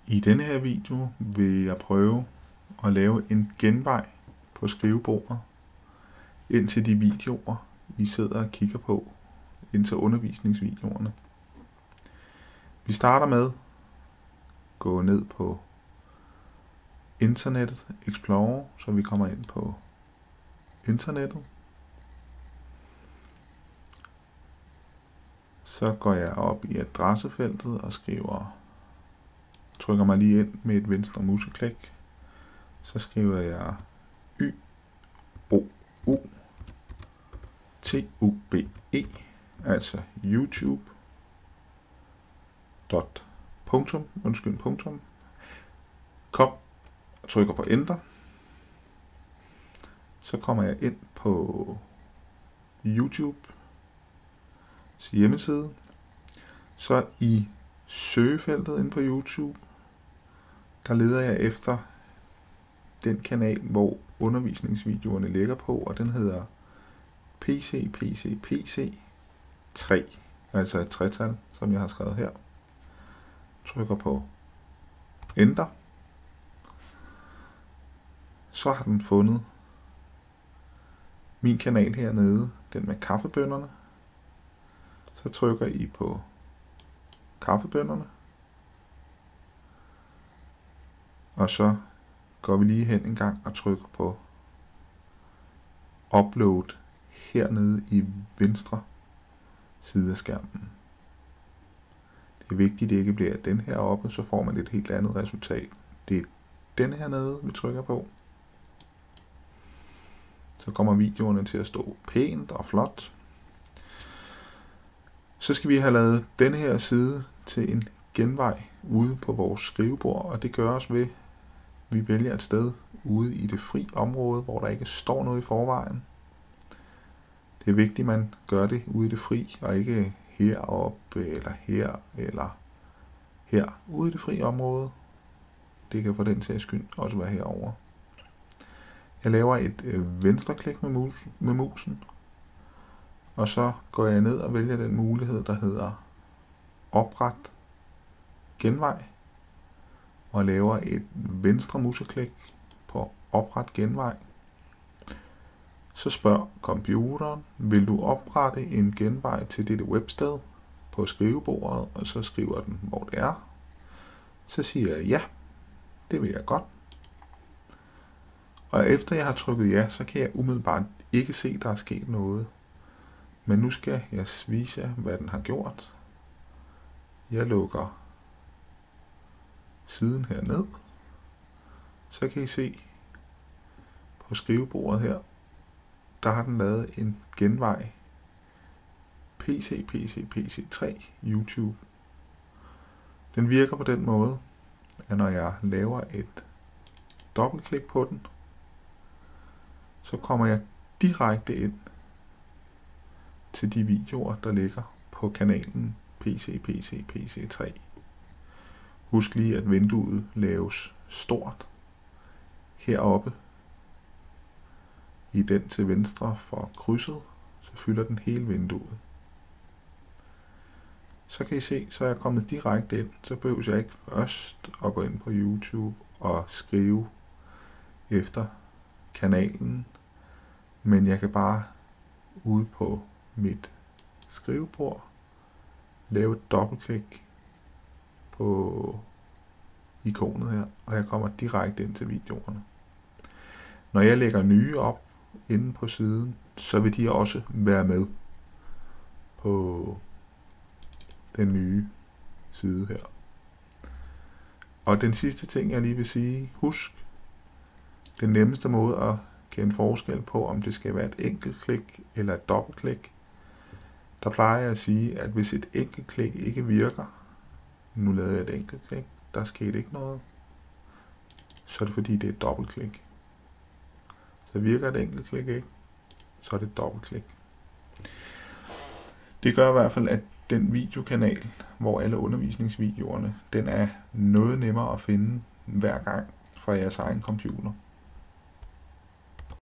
I denne her video vil jeg prøve at lave en genvej på skrivebordet ind til de videoer, I sidder og kigger på, ind til undervisningsvideoerne. Vi starter med at gå ned på Internet Explorer, så vi kommer ind på internettet. Så går jeg op i adressefeltet og trykker mig lige ind med et venstre museklik. Så skriver jeg YOUTUBE, altså YouTube. Kom og trykker på Enter. Så kommer jeg ind på YouTube hjemmeside. Så i søgefeltet inde på YouTube, der leder jeg efter den kanal, hvor undervisningsvideoerne ligger på, og den hedder PC 3, altså et tretal, som jeg har skrevet her. Trykker på Enter. Så har den fundet min kanal hernede, den med kaffebønnerne. Så trykker I på kaffebønnerne. Og så går vi lige hen en gang og trykker på Upload hernede i venstre side af skærmen. Det er vigtigt, at det ikke bliver den her oppe, så får man et helt andet resultat. Det er den her nede, vi trykker på. Så kommer videoerne til at stå pænt og flot. Så skal vi have lavet denne her side til en genvej ude på vores skrivebord, og det gøres ved, at vi vælger et sted ude i det fri område, hvor der ikke står noget i forvejen. Det er vigtigt, at man gør det ude i det fri, og ikke heroppe, eller her ude i det fri område. Det kan for den sags skyld også være herovre. Jeg laver et venstreklik med musen, og så går jeg ned og vælger den mulighed, der hedder Opret genvej, og laver et venstre museklik på Opret genvej. Så spørger computeren, vil du oprette en genvej til dette websted på skrivebordet, og så skriver den, hvor det er. Så siger jeg ja, det vil jeg godt. Og efter jeg har trykket ja, så kan jeg umiddelbart ikke se, der er sket noget. Men nu skal jeg vise jer, hvad den har gjort. Jeg lukker siden her ned. Så kan I se på skrivebordet her, der har den lavet en genvej PC 3 YouTube. Den virker på den måde, at når jeg laver et dobbeltklik på den, så kommer jeg direkte ind til de videoer, der ligger på kanalen PC 3. Husk lige, at vinduet laves stort. Heroppe i den til venstre for krydset, så fylder den hele vinduet. Så kan I se, så er jeg kommet direkte ind, så behøver jeg ikke først at gå ind på YouTube og skrive efter kanalen, men jeg kan bare ude på mit skrivebord lave et dobbeltklik på ikonet her, og jeg kommer direkte ind til videoerne. Når jeg lægger nye op inde på siden, så vil de også være med på den nye side her. Og den sidste ting, jeg lige vil sige, husk, den nemmeste måde at kende forskel på, om det skal være et enkelt klik eller et dobbeltklik. Der plejer jeg at sige, at hvis et enkelt klik ikke virker, nu lavede jeg et enkelt klik, der skete ikke noget, så er det fordi, det er et dobbeltklik. Så virker et enkelt klik ikke, så er det et dobbeltklik. Det gør i hvert fald, at den videokanal, hvor alle undervisningsvideoerne, den er noget nemmere at finde hver gang fra jeres egen computer.